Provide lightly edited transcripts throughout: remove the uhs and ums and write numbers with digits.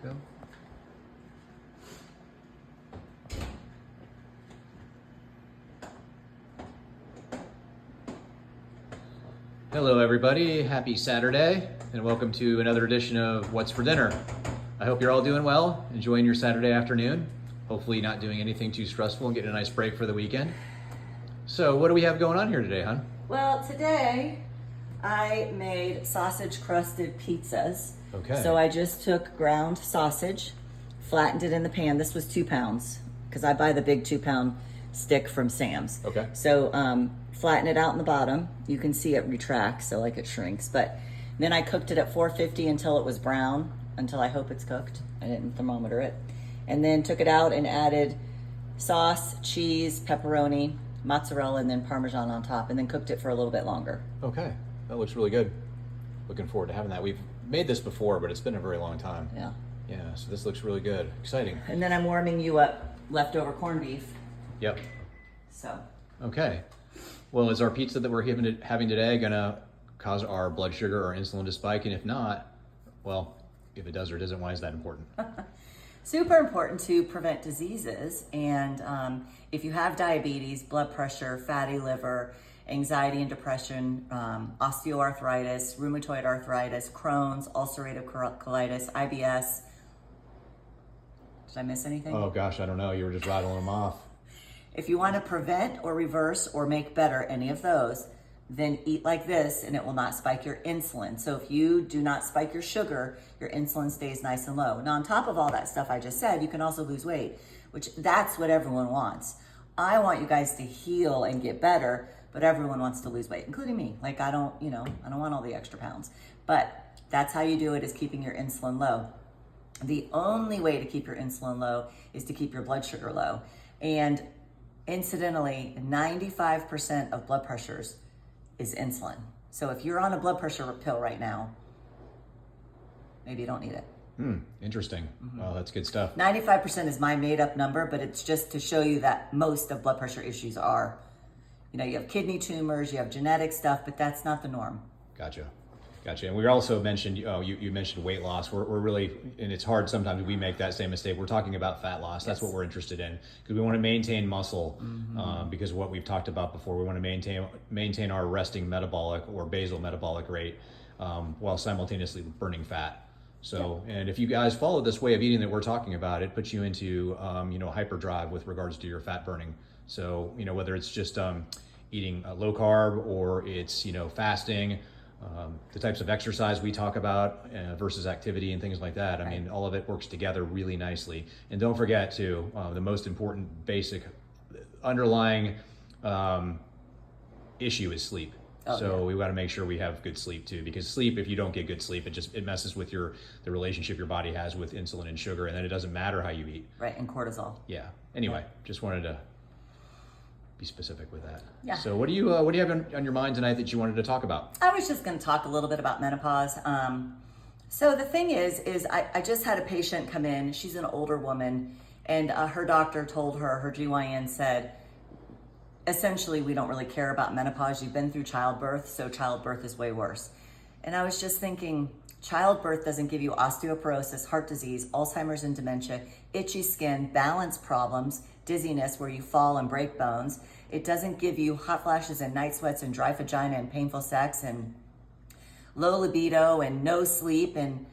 go. Hello everybody, happy Saturday, and welcome to another edition of What's for Dinner. I hope you're all doing well, enjoying your Saturday afternoon. Hopefully not doing anything too stressful and getting a nice break for the weekend. So what do we have going on here today, hon? Well, today I made sausage crusted pizzas. Okay. So I just took ground sausage, flattened it in the pan. This was 2 pounds because I buy the big 2-pound stick from Sam's. Okay. So flatten it out in the bottom. You can see it retracts, so like it shrinks. But then I cooked it at 450 until it was brown, until I hope it's cooked. I didn't thermometer it. And then took it out and added sauce, cheese, pepperoni, mozzarella, and then Parmesan on top, and then cooked it for a little bit longer. Okay, that looks really good. Looking forward to having that. We've made this before, but it's been a very long time. Yeah. Yeah, so this looks really good. Exciting. And then I'm warming you up leftover corned beef. Yep. So. Okay. Well, is our pizza that we're having today gonna cause our blood sugar or insulin to spike? And if not, well, if it does or doesn't, why is that important? Super important to prevent diseases. And if you have diabetes, blood pressure, fatty liver, anxiety and depression, osteoarthritis, rheumatoid arthritis, Crohn's, ulcerative colitis, IBS. Did I miss anything? Oh gosh, I don't know. You were just rattling them off. If you want to prevent or reverse or make better any of those, then eat like this and it will not spike your insulin. So if you do not spike your sugar, your insulin stays nice and low. Now on top of all that stuff I just said, you can also lose weight, which that's what everyone wants. I want you guys to heal and get better, but everyone wants to lose weight, including me. Like I don't want all the extra pounds. But that's how you do it, is keeping your insulin low. The only way to keep your insulin low is to keep your blood sugar low. And incidentally, 95% of blood pressures is insulin. So if you're on a blood pressure pill right now, maybe you don't need it. Interesting. Well, that's good stuff. 95% is my made up number, but it's just to show you that most of blood pressure issues are, you have kidney tumors, you have genetic stuff, but that's not the norm. Gotcha. And we also mentioned, you mentioned weight loss. We're really, and it's hard sometimes, we make that same mistake. We're talking about fat loss. That's what we're interested in, because we want to maintain muscle, because what we've talked about before, we want to maintain our resting metabolic or basal metabolic rate while simultaneously burning fat. So, and if you guys follow this way of eating that we're talking about, it puts you into, hyperdrive with regards to your fat burning. So, whether it's just eating low carb or it's, fasting, the types of exercise we talk about versus activity and things like that. I mean, all of it works together really nicely. And don't forget too, the most important basic underlying issue is sleep. We've got to make sure we have good sleep too, because sleep, if you don't get good sleep, it messes with the relationship your body has with insulin and sugar, and then it doesn't matter how you eat. Right, and cortisol. Yeah. Anyway, just wanted to be specific with that. Yeah. So what do you have on your mind tonight that you wanted to talk about? I was just going to talk a little bit about menopause. So the thing is I just had a patient come in. She's an older woman, and her doctor told her GYN said, essentially, we don't really care about menopause. You've been through childbirth, so childbirth is way worse. And I was just thinking, childbirth doesn't give you osteoporosis, heart disease, Alzheimer's and dementia, itchy skin, balance problems, dizziness where you fall and break bones. It doesn't give you hot flashes and night sweats and dry vagina and painful sex and low libido and no sleep and,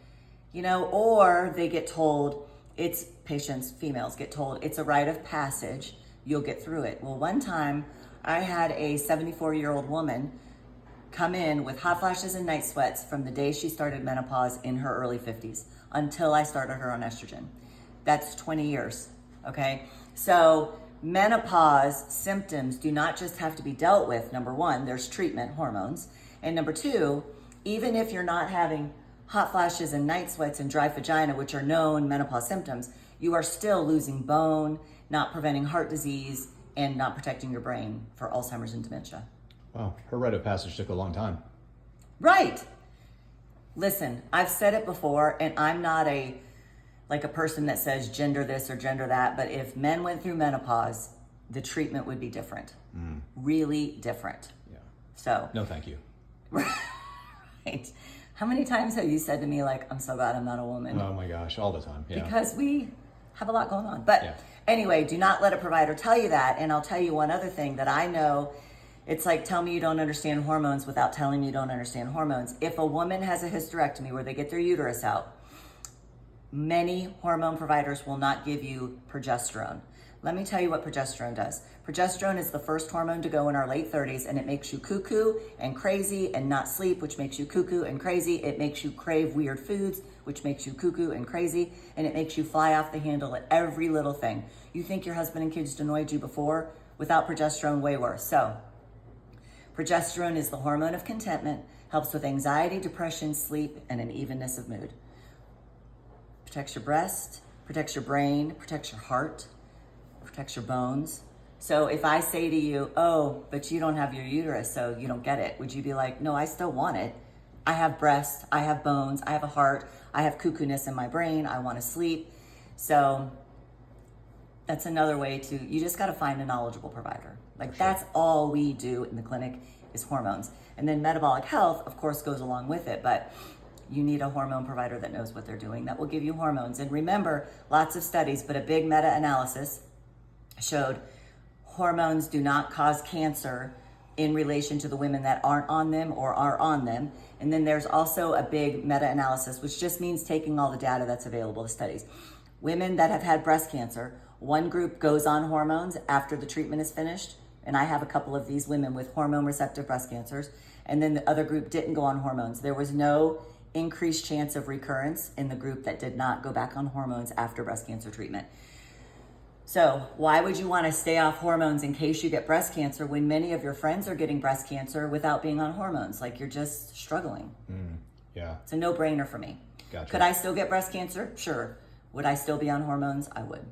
or they get told, females get told it's a rite of passage, you'll get through it. Well, one time I had a 74-year-old woman come in with hot flashes and night sweats from the day she started menopause in her early 50s until I started her on estrogen. That's 20 years, okay? So menopause symptoms do not just have to be dealt with. Number one, there's treatment, hormones. And number two, even if you're not having hot flashes and night sweats and dry vagina, which are known menopause symptoms, you are still losing bone, not preventing heart disease, and not protecting your brain for Alzheimer's and dementia. Wow, her rite of passage took a long time. Right. Listen, I've said it before, and I'm not a person that says gender this or gender that, but if men went through menopause, the treatment would be different. Really different. Yeah. So. No, thank you. Right. How many times have you said to me, like, I'm so glad I'm not a woman? Oh my gosh, all the time. Yeah. Because we have a lot going on. But anyway, do not let a provider tell you that. And I'll tell you one other thing that I know. It's like, tell me you don't understand hormones without telling me you don't understand hormones. If a woman has a hysterectomy where they get their uterus out, many hormone providers will not give you progesterone. Let me tell you what progesterone does. Progesterone is the first hormone to go in our late 30s, and it makes you cuckoo and crazy and not sleep, which makes you cuckoo and crazy. It makes you crave weird foods, which makes you cuckoo and crazy, and it makes you fly off the handle at every little thing. You think your husband and kids annoyed you before? Without progesterone, way worse. So, progesterone is the hormone of contentment, helps with anxiety, depression, sleep, and an evenness of mood. Protects your breast, protects your brain, protects your heart, protects your bones. So if I say to you, oh, but you don't have your uterus, so you don't get it, would you be like, no, I still want it. I have breasts, I have bones, I have a heart, I have cuckoo-ness in my brain, I want to sleep. So that's another way to, you just got to find a knowledgeable provider. Like that's all we do in the clinic is hormones. And then metabolic health, of course, goes along with it, but you need a hormone provider that knows what they're doing, that will give you hormones. And remember, lots of studies, but a big meta-analysis showed hormones do not cause cancer in relation to the women that aren't on them or are on them. And then there's also a big meta-analysis, which just means taking all the data that's available to studies. Women that have had breast cancer, one group goes on hormones after the treatment is finished, and I have a couple of these women with hormone receptive breast cancers, and then the other group didn't go on hormones. There was no increased chance of recurrence in the group that did not go back on hormones after breast cancer treatment. So why would you want to stay off hormones in case you get breast cancer when many of your friends are getting breast cancer without being on hormones? Like you're just struggling. Yeah. It's a no-brainer for me. Gotcha. Could I still get breast cancer? Sure. Would I still be on hormones? I would.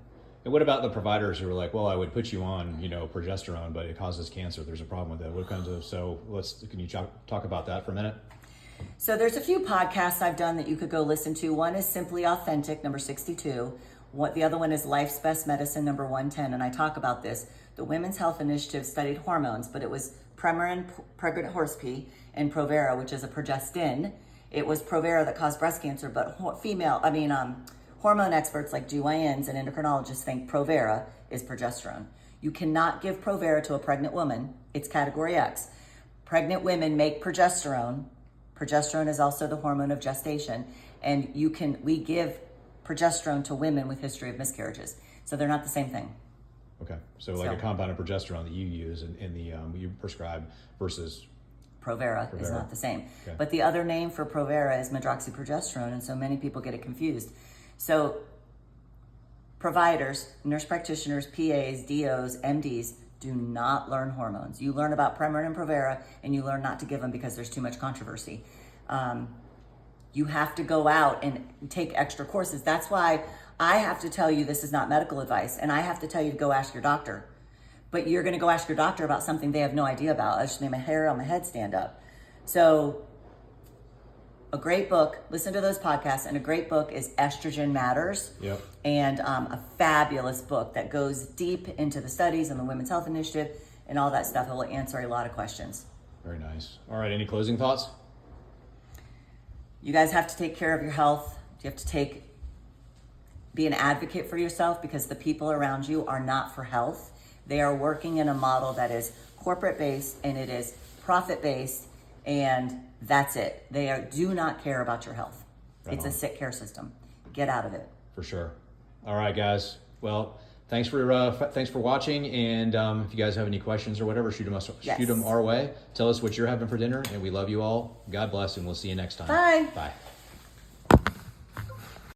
And what about the providers who are like, well, I would put you on, progesterone, but it causes cancer. There's a problem with that. What kinds of, can you talk about that for a minute? So there's a few podcasts I've done that you could go listen to. One is Simply Authentic, number 62. The other one is Life's Best Medicine, number 110, and I talk about this. The Women's Health Initiative studied hormones, but it was Premarin, pregnant horse pea, and Provera, which is a progestin. It was Provera that caused breast cancer, but hormone experts like GYNs and endocrinologists think Provera is progesterone. You cannot give Provera to a pregnant woman. It's category X. Pregnant women make progesterone. Progesterone is also the hormone of gestation, and we give progesterone to women with history of miscarriages. So they're not the same thing. Okay. So like a compounded progesterone that you use in the you prescribe versus Provera is not the same. Okay. But the other name for Provera is medroxyprogesterone, and so many people get it confused. So providers, nurse practitioners, PAs, DOs, MDs do not learn hormones. You learn about Premarin and Provera, and you learn not to give them because there's too much controversy. You have to go out and take extra courses. That's why I have to tell you this is not medical advice, and I have to tell you to go ask your doctor. But you're going to go ask your doctor about something they have no idea about. I just made my hair on my head stand up. So a great book, listen to those podcasts, and a great book is Estrogen Matters. Yep. And a fabulous book that goes deep into the studies and the Women's Health Initiative and all that stuff. It will answer a lot of questions. Very nice. All right, any closing thoughts? You guys have to take care of your health. You have to be an advocate for yourself, because the people around you are not for health. They are working in a model that is corporate based, and it is profit based, and that's it. They do not care about your health. Right It's on. a sick care system. Get out of it. For sure. All right, guys. Well, thanks for watching. And if you guys have any questions or whatever, shoot them our way. Tell us what you're having for dinner, and we love you all. God bless, and we'll see you next time. Bye. Bye.